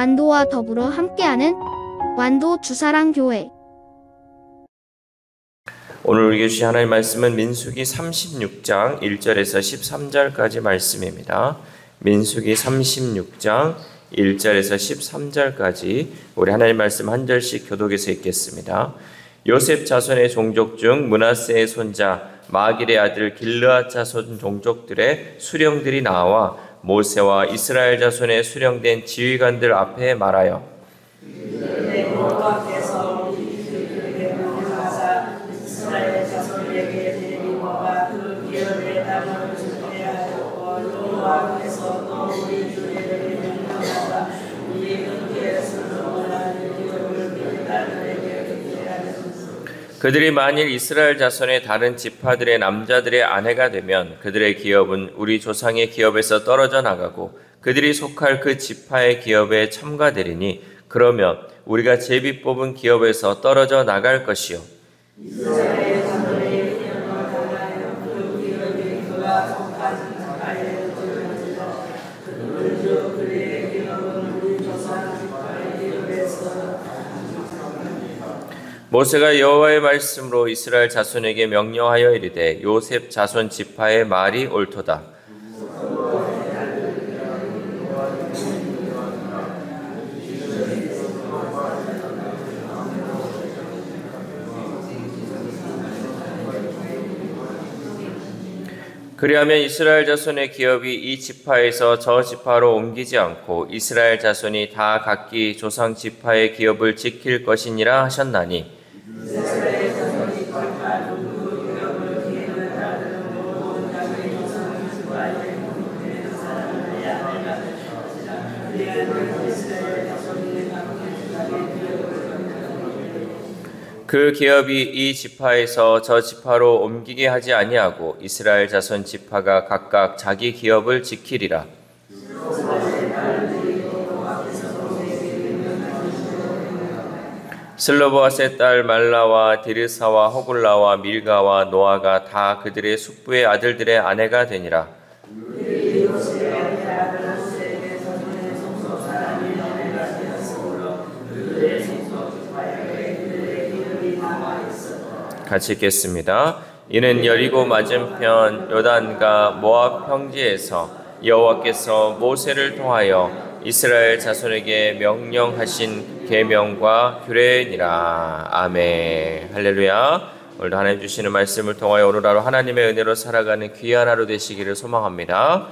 완도와 더불어 함께하는 완도 주사랑교회. 오늘 우리에게 주신 하나님의 말씀은 민수기 36장 1절에서 13절까지 말씀입니다. 민수기 36장 1절에서 13절까지 우리 하나님의 말씀 한 절씩 교독해서 읽겠습니다. 요셉 자손의 종족 중 므낫세의 손자 마길의 아들 길르앗 자손 종족들의 수령들이 나와 모세와 이스라엘 자손의 수령된 지휘관들 앞에 말하여 그들이 만일 이스라엘 자손의 다른 지파들의 남자들의 아내가 되면 그들의 기업은 우리 조상의 기업에서 떨어져 나가고 그들이 속할 그 지파의 기업에 참가되리니 그러면 우리가 제비 뽑은 기업에서 떨어져 나갈 것이요 모세가 여호와의 말씀으로 이스라엘 자손에게 명령하여 이르되 요셉 자손 지파의 말이 옳도다. 그리하면 이스라엘 자손의 기업이 이 지파에서 저 지파로 옮기지 않고 이스라엘 자손이 다 각기 조상 지파의 기업을 지킬 것이니라 하셨나니 그 기업이 이 지파에서 저 지파로 옮기게 하지 아니하고 이스라엘 자손 지파가 각각 자기 기업을 지키리라. 슬로보앗의 딸 말라와 디르사와 호굴라와 밀가와 노아가 다 그들의 숙부의 아들들의 아내가 되니라. 같이 읽겠습니다. 이는 여리고 맞은편 요단과 모압 평지에서 여호와께서 모세를 통하여 이스라엘 자손에게 명령하신 계명과 규례니라. 아멘. 할렐루야. 오늘도 하나님 주시는 말씀을 통하여 오늘 하루 하나님의 은혜로 살아가는 귀한 하루 되시기를 소망합니다.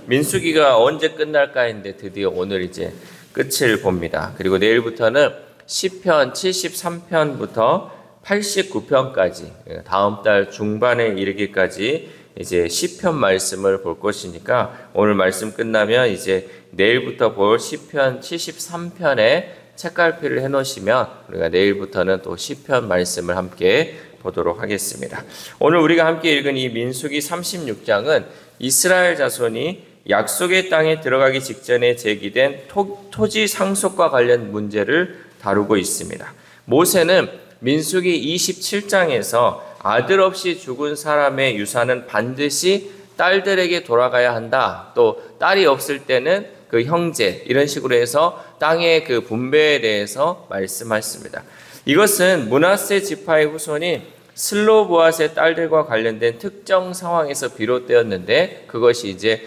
민수기가 언제 끝날까 했는데 드디어 오늘 이제 끝을 봅니다. 그리고 내일부터는 시편 73편부터 89편까지 다음 달 중반에 이르기까지 이제 시편 말씀을 볼 것이니까 오늘 말씀 끝나면 이제 내일부터 볼 시편 73편에 책갈피를 해놓으시면 우리가 내일부터는 또 시편 말씀을 함께 보도록 하겠습니다. 오늘 우리가 함께 읽은 이 민수기 36장은 이스라엘 자손이 약속의 땅에 들어가기 직전에 제기된 토지 상속과 관련 문제를 다루고 있습니다. 모세는 민수기 27장에서 아들 없이 죽은 사람의 유산은 반드시 딸들에게 돌아가야 한다. 또 딸이 없을 때는 그 형제 이런 식으로 해서 땅의 그 분배에 대해서 말씀하셨습니다. 이것은 므낫세 지파의 후손인 슬로보앗의 딸들과 관련된 특정 상황에서 비롯되었는데 그것이 이제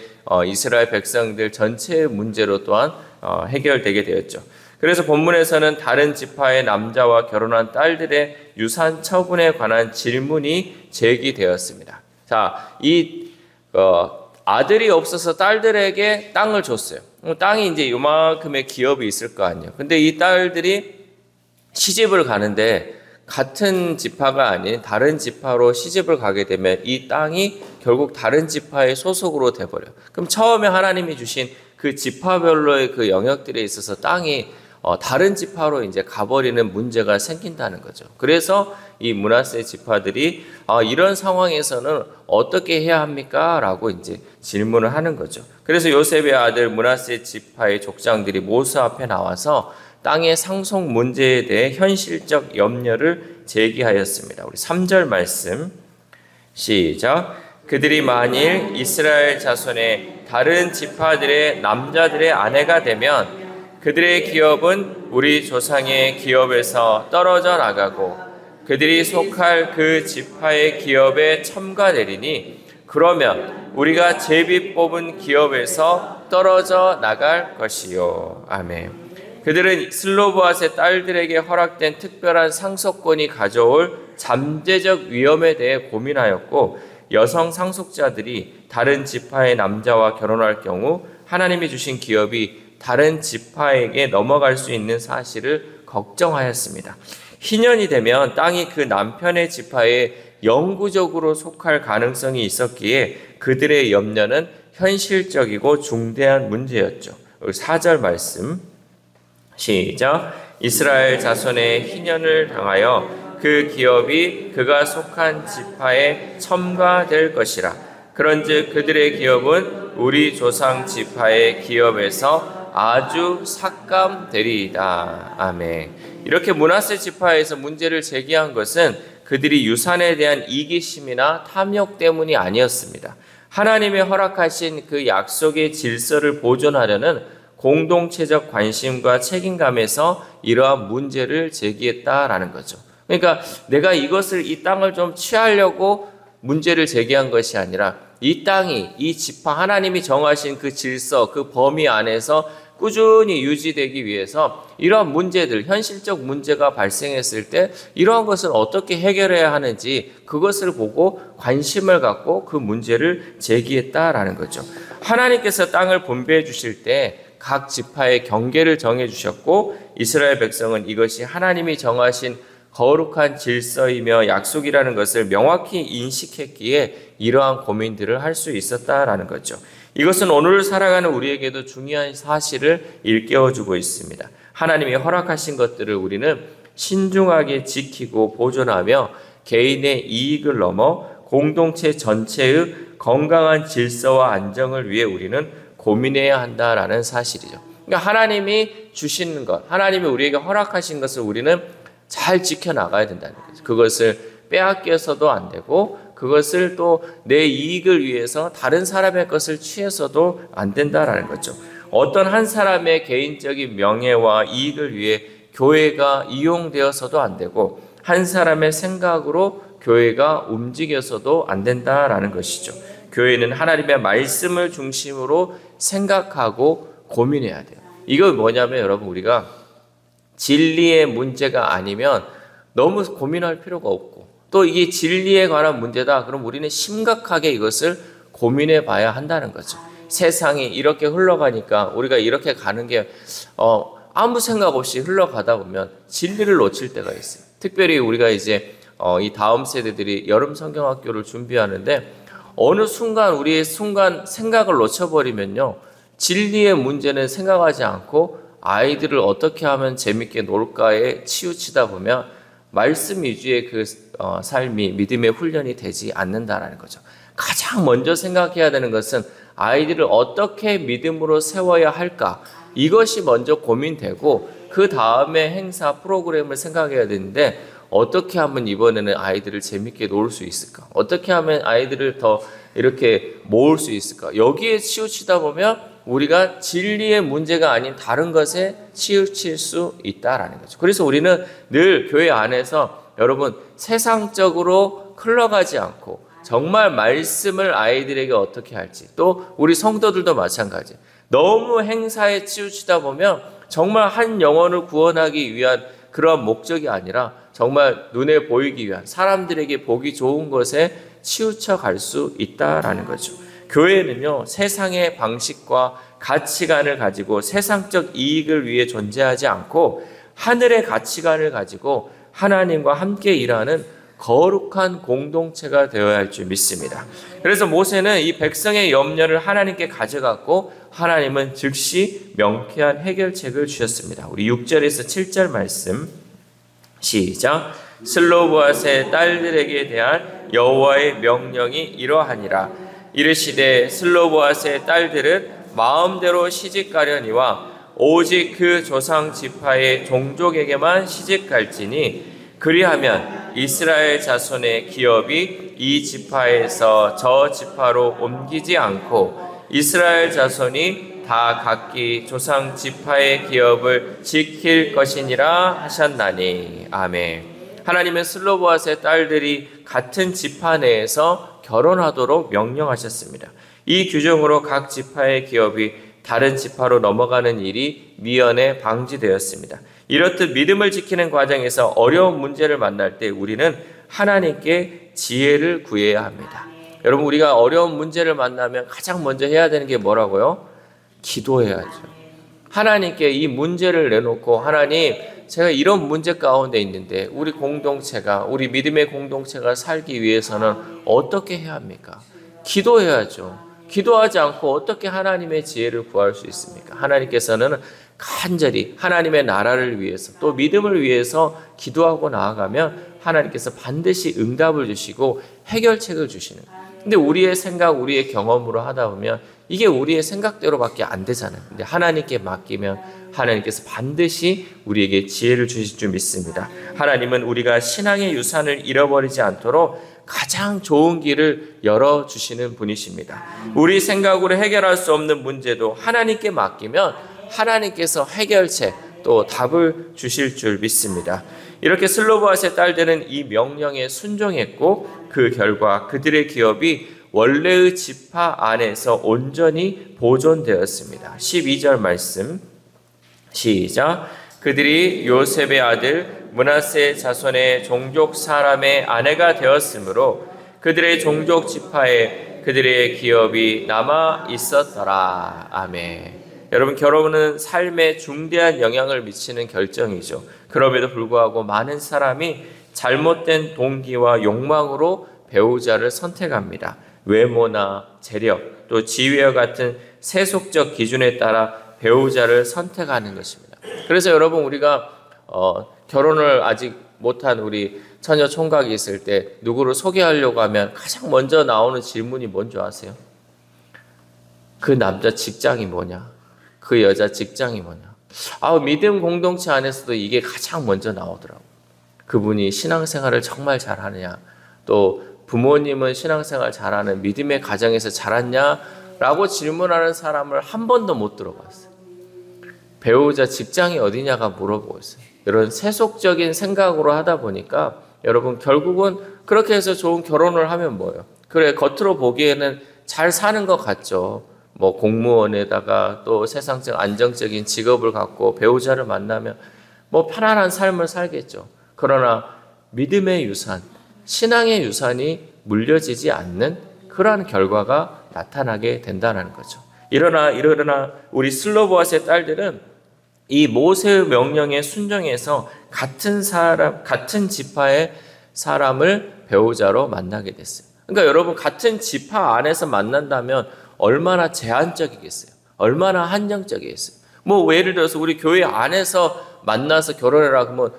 이스라엘 백성들 전체의 문제로 또한 해결되게 되었죠. 그래서 본문에서는 다른 지파의 남자와 결혼한 딸들의 유산 처분에 관한 질문이 제기되었습니다. 자, 이 아들이 없어서 딸들에게 땅을 줬어요. 땅이 이제 요만큼의 기업이 있을 거 아니에요. 근데 이 딸들이 시집을 가는데 같은 지파가 아닌 다른 지파로 시집을 가게 되면 이 땅이 결국 다른 지파의 소속으로 돼버려요. 그럼 처음에 하나님이 주신 그 지파별로의 그 영역들에 있어서 땅이 다른 지파로 이제 가버리는 문제가 생긴다는 거죠. 그래서 이 므낫세 지파들이 이런 상황에서는 어떻게 해야 합니까? 라고 이제 질문을 하는 거죠. 그래서 요셉의 아들 므낫세 지파의 족장들이 모세 앞에 나와서 땅의 상속 문제에 대해 현실적 염려를 제기하였습니다. 우리 3절 말씀 시작. 그들이 만일 이스라엘 자손의 다른 지파들의 남자들의 아내가 되면 그들의 기업은 우리 조상의 기업에서 떨어져 나가고 그들이 속할 그 지파의 기업에 첨가되리니 그러면 우리가 제비 뽑은 기업에서 떨어져 나갈 것이요. 아멘. 그들은 슬로보앗의 딸들에게 허락된 특별한 상속권이 가져올 잠재적 위험에 대해 고민하였고 여성 상속자들이 다른 지파의 남자와 결혼할 경우 하나님이 주신 기업이 다른 지파에게 넘어갈 수 있는 사실을 걱정하였습니다. 희년이 되면 땅이 그 남편의 지파에 영구적으로 속할 가능성이 있었기에 그들의 염려는 현실적이고 중대한 문제였죠. 4절 말씀 시작. 이스라엘 자손의 희년을 당하여 그 기업이 그가 속한 지파에 첨가될 것이라. 그런즉 그들의 기업은 우리 조상 지파의 기업에서 아주 삭감되리이다. 아멘. 이렇게 므낫세 지파에서 문제를 제기한 것은 그들이 유산에 대한 이기심이나 탐욕 때문이 아니었습니다. 하나님의 허락하신 그 약속의 질서를 보존하려는 공동체적 관심과 책임감에서 이러한 문제를 제기했다라는 거죠. 그러니까 내가 이 땅을 좀 취하려고 문제를 제기한 것이 아니라 이 땅이 이 지파 하나님이 정하신 그 질서, 그 범위 안에서 꾸준히 유지되기 위해서 이러한 문제들, 현실적 문제가 발생했을 때 이러한 것을 어떻게 해결해야 하는지 그것을 보고 관심을 갖고 그 문제를 제기했다라는 거죠. 하나님께서 땅을 분배해 주실 때 각 지파의 경계를 정해 주셨고 이스라엘 백성은 이것이 하나님이 정하신 거룩한 질서이며 약속이라는 것을 명확히 인식했기에 이러한 고민들을 할 수 있었다라는 거죠. 이것은 오늘 살아가는 우리에게도 중요한 사실을 일깨워주고 있습니다. 하나님이 허락하신 것들을 우리는 신중하게 지키고 보존하며 개인의 이익을 넘어 공동체 전체의 건강한 질서와 안정을 위해 우리는 고민해야 한다라는 사실이죠. 그러니까 하나님이 주시는 것, 하나님이 우리에게 허락하신 것을 우리는 잘 지켜나가야 된다는 거죠. 그것을 빼앗겨서도 안 되고 그것을 또 내 이익을 위해서 다른 사람의 것을 취해서도 안 된다라는 거죠. 어떤 한 사람의 개인적인 명예와 이익을 위해 교회가 이용되어서도 안 되고 한 사람의 생각으로 교회가 움직여서도 안 된다라는 것이죠. 교회는 하나님의 말씀을 중심으로 생각하고 고민해야 돼요. 이거 뭐냐면 여러분 우리가 진리의 문제가 아니면 너무 고민할 필요가 없고 또 이게 진리에 관한 문제다. 그럼 우리는 심각하게 이것을 고민해 봐야 한다는 거죠. 세상이 이렇게 흘러가니까 우리가 이렇게 가는 게 아무 생각 없이 흘러가다 보면 진리를 놓칠 때가 있어요. 특별히 우리가 이제 이 다음 세대들이 여름 성경학교를 준비하는데 어느 순간 우리의 생각을 놓쳐버리면요. 진리의 문제는 생각하지 않고 아이들을 어떻게 하면 재밌게 놀까에 치우치다 보면 말씀 위주의 그 삶이 믿음의 훈련이 되지 않는다라는 거죠. 가장 먼저 생각해야 되는 것은 아이들을 어떻게 믿음으로 세워야 할까? 이것이 먼저 고민되고 그 다음에 행사 프로그램을 생각해야 되는데 어떻게 하면 이번에는 아이들을 재밌게 놀 수 있을까? 어떻게 하면 아이들을 더 이렇게 모을 수 있을까? 여기에 치우치다 보면 우리가 진리의 문제가 아닌 다른 것에 치우칠 수 있다라는 거죠. 그래서 우리는 늘 교회 안에서 여러분 세상적으로 흘러가지 않고 정말 말씀을 아이들에게 어떻게 할지 또 우리 성도들도 마찬가지. 너무 행사에 치우치다 보면 정말 한 영혼을 구원하기 위한 그런 목적이 아니라 정말 눈에 보이기 위한 사람들에게 보기 좋은 것에 치우쳐 갈 수 있다라는 거죠. 교회는요, 세상의 방식과 가치관을 가지고 세상적 이익을 위해 존재하지 않고 하늘의 가치관을 가지고 하나님과 함께 일하는 거룩한 공동체가 되어야 할 줄 믿습니다. 그래서 모세는 이 백성의 염려를 하나님께 가져갔고 하나님은 즉시 명쾌한 해결책을 주셨습니다. 우리 6절에서 7절 말씀 시작. 슬로보앗의 딸들에게 대한 여호와의 명령이 이러하니라. 이르시되 슬로보앗의 딸들은 마음대로 시집가려니와 오직 그 조상 지파의 종족에게만 시집갈지니 그리하면 이스라엘 자손의 기업이 이 지파에서 저 지파로 옮기지 않고 이스라엘 자손이 다 각기 조상 지파의 기업을 지킬 것이니라 하셨나니. 아멘. 하나님은 슬로보아스의 딸들이 같은 지파 내에서 결혼하도록 명령하셨습니다. 이 규정으로 각 지파의 기업이 다른 지파로 넘어가는 일이 미연에 방지되었습니다. 이렇듯 믿음을 지키는 과정에서 어려운 문제를 만날 때 우리는 하나님께 지혜를 구해야 합니다. 여러분, 우리가 어려운 문제를 만나면 가장 먼저 해야 되는 게 뭐라고요? 기도해야죠. 하나님께 이 문제를 내놓고, 하나님, 제가 이런 문제 가운데 있는데 우리 공동체가, 우리 믿음의 공동체가 살기 위해서는 어떻게 해야 합니까? 기도해야죠. 기도하지 않고 어떻게 하나님의 지혜를 구할 수 있습니까? 하나님께서는 간절히 하나님의 나라를 위해서, 또 믿음을 위해서 기도하고 나아가면 하나님께서 반드시 응답을 주시고 해결책을 주시는 거예요. 근데 우리의 생각, 우리의 경험으로 하다 보면 이게 우리의 생각대로밖에 안 되잖아요. 근데 하나님께 맡기면 하나님께서 반드시 우리에게 지혜를 주실 줄 믿습니다. 하나님은 우리가 신앙의 유산을 잃어버리지 않도록 가장 좋은 길을 열어주시는 분이십니다. 우리 생각으로 해결할 수 없는 문제도 하나님께 맡기면 하나님께서 해결책, 또 답을 주실 줄 믿습니다. 이렇게 슬로보아스의 딸들은 이 명령에 순종했고, 그 결과 그들의 기업이 원래의 지파 안에서 온전히 보존되었습니다. 12절 말씀 시작. 그들이 요셉의 아들 므낫세 자손의 종족 사람의 아내가 되었으므로 그들의 종족 지파에 그들의 기업이 남아 있었더라. 아멘. 여러분, 결혼은 삶에 중대한 영향을 미치는 결정이죠. 그럼에도 불구하고 많은 사람이 잘못된 동기와 욕망으로 배우자를 선택합니다. 외모나 재력, 또 지위와 같은 세속적 기준에 따라 배우자를 선택하는 것입니다. 그래서 여러분, 우리가 결혼을 아직 못한 우리 처녀 총각이 있을 때 누구를 소개하려고 하면 가장 먼저 나오는 질문이 뭔지 아세요? 그 남자 직장이 뭐냐? 그 여자 직장이 뭐냐? 믿음 공동체 안에서도 이게 가장 먼저 나오더라고요. 그분이 신앙생활을 정말 잘하느냐, 또 부모님은 신앙생활 잘하는 믿음의 가정에서 자랐냐라고 질문하는 사람을 한 번도 못 들어봤어요. 배우자 직장이 어디냐가 물어보고 있어요. 이런 세속적인 생각으로 하다 보니까 여러분, 결국은 그렇게 해서 좋은 결혼을 하면 뭐예요? 그래, 겉으로 보기에는 잘 사는 것 같죠. 공무원에다가 또 세상적 안정적인 직업을 갖고 배우자를 만나면 편안한 삶을 살겠죠. 그러나 믿음의 유산, 신앙의 유산이 물려지지 않는 그러한 결과가 나타나게 된다는 거죠. 이러나 우리 슬로보아스의 딸들은 이 모세의 명령에 순종해서 같은 지파의 사람을 배우자로 만나게 됐어요. 그러니까 여러분, 같은 지파 안에서 만난다면 얼마나 제한적이겠어요? 얼마나 한정적이겠어요? 예를 들어서 우리 교회 안에서 만나서 결혼해라 그러면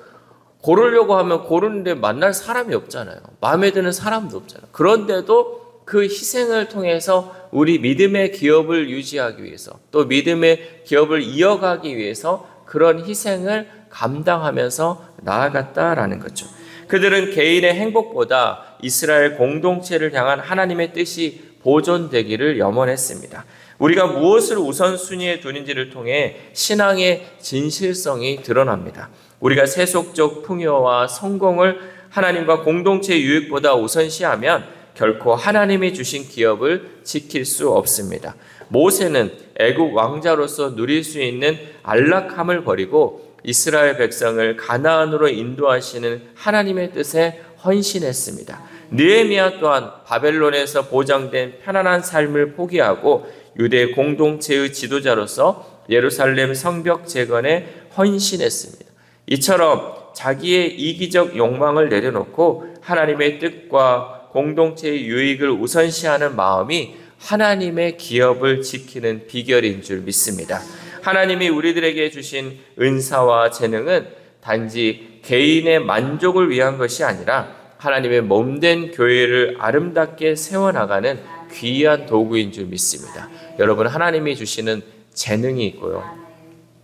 고르려고 하면 고르는데 만날 사람이 없잖아요. 마음에 드는 사람도 없잖아요. 그런데도 그 희생을 통해서 우리 믿음의 기업을 유지하기 위해서, 또 믿음의 기업을 이어가기 위해서 그런 희생을 감당하면서 나아갔다라는 거죠. 그들은 개인의 행복보다 이스라엘 공동체를 향한 하나님의 뜻이 보존되기를 염원했습니다. 우리가 무엇을 우선순위에 두는지를 통해 신앙의 진실성이 드러납니다. 우리가 세속적 풍요와 성공을 하나님과 공동체의 유익보다 우선시하면 결코 하나님이 주신 기업을 지킬 수 없습니다. 모세는 애국 왕자로서 누릴 수 있는 안락함을 버리고 이스라엘 백성을 가나안으로 인도하시는 하나님의 뜻에 헌신했습니다. 느헤미야 또한 바벨론에서 보장된 편안한 삶을 포기하고 유대 공동체의 지도자로서 예루살렘 성벽 재건에 헌신했습니다. 이처럼 자기의 이기적 욕망을 내려놓고 하나님의 뜻과 공동체의 유익을 우선시하는 마음이 하나님의 기업을 지키는 비결인 줄 믿습니다. 하나님이 우리들에게 주신 은사와 재능은 단지 개인의 만족을 위한 것이 아니라 하나님의 몸된 교회를 아름답게 세워나가는 귀한 도구인 줄 믿습니다. 여러분, 하나님이 주시는 재능이 있고요,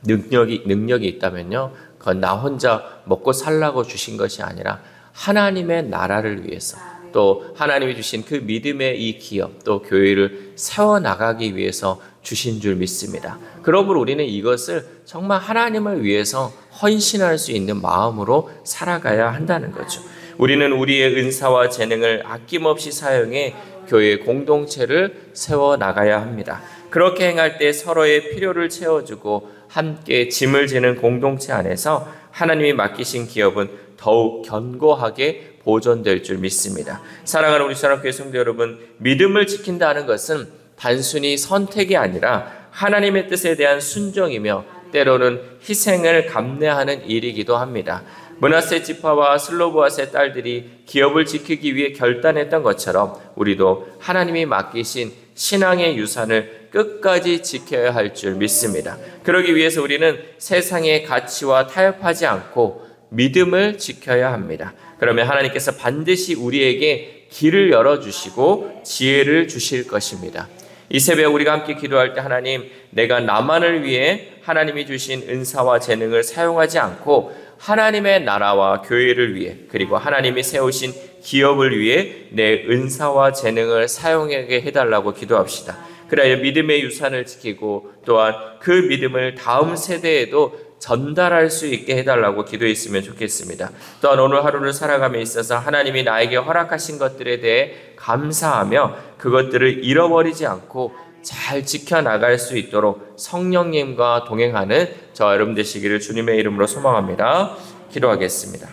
능력이 있다면요, 그건 나 혼자 먹고 살라고 주신 것이 아니라 하나님의 나라를 위해서, 또 하나님이 주신 그 믿음의 이 기업, 또 교회를 세워나가기 위해서 주신 줄 믿습니다. 그러므로 우리는 이것을 정말 하나님을 위해서 헌신할 수 있는 마음으로 살아가야 한다는 거죠. 우리는 우리의 은사와 재능을 아낌없이 사용해 교회 공동체를 세워나가야 합니다. 그렇게 행할 때 서로의 필요를 채워주고 함께 짐을 지는 공동체 안에서 하나님이 맡기신 기업은 더욱 견고하게 보존될 줄 믿습니다. 사랑하는 우리 사랑교회 성도 여러분, 믿음을 지킨다는 것은 단순히 선택이 아니라 하나님의 뜻에 대한 순종이며 때로는 희생을 감내하는 일이기도 합니다. 므낫세 지파와 슬로보앗의 딸들이 기업을 지키기 위해 결단했던 것처럼 우리도 하나님이 맡기신 신앙의 유산을 끝까지 지켜야 할 줄 믿습니다. 그러기 위해서 우리는 세상의 가치와 타협하지 않고 믿음을 지켜야 합니다. 그러면 하나님께서 반드시 우리에게 길을 열어주시고 지혜를 주실 것입니다. 이 새벽 우리가 함께 기도할 때 하나님, 내가 나만을 위해 하나님이 주신 은사와 재능을 사용하지 않고 하나님의 나라와 교회를 위해, 그리고 하나님이 세우신 기업을 위해 내 은사와 재능을 사용하게 해달라고 기도합시다. 그래야 믿음의 유산을 지키고 또한 그 믿음을 다음 세대에도 전달할 수 있게 해달라고 기도했으면 좋겠습니다. 또한 오늘 하루를 살아감에 있어서 하나님이 나에게 허락하신 것들에 대해 감사하며 그것들을 잃어버리지 않고 잘 지켜나갈 수 있도록 성령님과 동행하는 저와 여러분 되시기를 주님의 이름으로 소망합니다. 기도하겠습니다.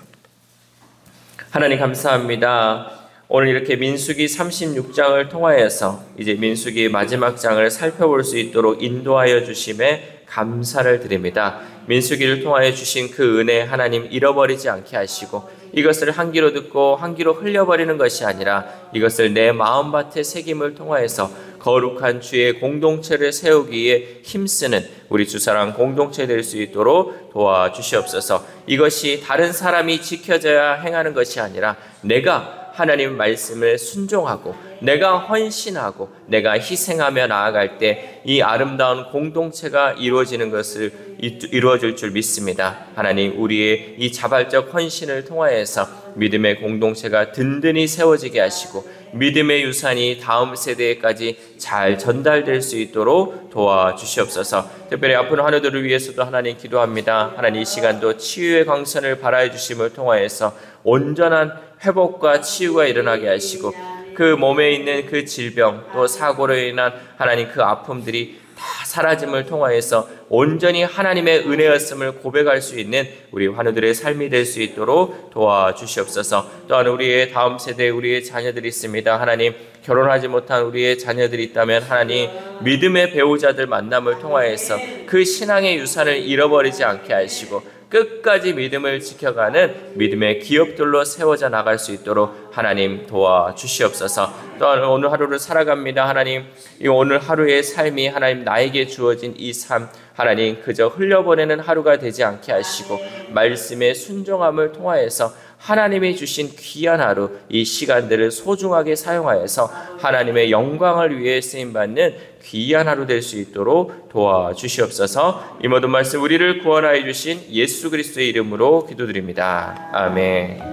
하나님 감사합니다. 오늘 이렇게 민수기 36장을 통하여서 이제 민수기의 마지막 장을 살펴볼 수 있도록 인도하여 주심에 감사를 드립니다. 민수기를 통하여 주신 그 은혜 하나님 잃어버리지 않게 하시고 이것을 한 귀로 듣고 한 귀로 흘려버리는 것이 아니라 이것을 내 마음밭에 새김을 통하여서 거룩한 주의 공동체를 세우기에 힘쓰는 우리 주사랑 공동체 될 수 있도록 도와주시옵소서. 이것이 다른 사람이 지켜져야 행하는 것이 아니라 내가 하나님 말씀을 순종하고 내가 헌신하고 내가 희생하며 나아갈 때 이 아름다운 공동체가 이루어지는 것을 이루어질 줄 믿습니다. 하나님, 우리의 이 자발적 헌신을 통하여서 믿음의 공동체가 든든히 세워지게 하시고 믿음의 유산이 다음 세대까지 잘 전달될 수 있도록 도와주시옵소서. 특별히 아픈 환우들을 위해서도 하나님 기도합니다. 하나님, 이 시간도 치유의 광선을 발하여 주심을 통하여서 온전한 회복과 치유가 일어나게 하시고 그 몸에 있는 그 질병 또 사고로 인한 하나님 그 아픔들이 다 사라짐을 통하여서 온전히 하나님의 은혜였음을 고백할 수 있는 우리 환우들의 삶이 될 수 있도록 도와주시옵소서. 또한 우리의 다음 세대에 우리의 자녀들이 있습니다. 하나님, 결혼하지 못한 우리의 자녀들이 있다면 하나님 믿음의 배우자들 만남을 통하여서 그 신앙의 유산을 잃어버리지 않게 하시고 끝까지 믿음을 지켜가는 믿음의 기업들로 세워져 나갈 수 있도록 하나님 도와주시옵소서. 또한 오늘 하루를 살아갑니다. 하나님, 이 오늘 하루의 삶이 하나님 나에게 주어진 이 삶 하나님 그저 흘려보내는 하루가 되지 않게 하시고 말씀의 순종함을 통하여서 하나님이 주신 귀한 하루 이 시간들을 소중하게 사용하여서 하나님의 영광을 위해 쓰임받는 귀한 하루 될 수 있도록 도와주시옵소서. 이 모든 말씀 우리를 구원하여 주신 예수 그리스도의 이름으로 기도드립니다. 아멘.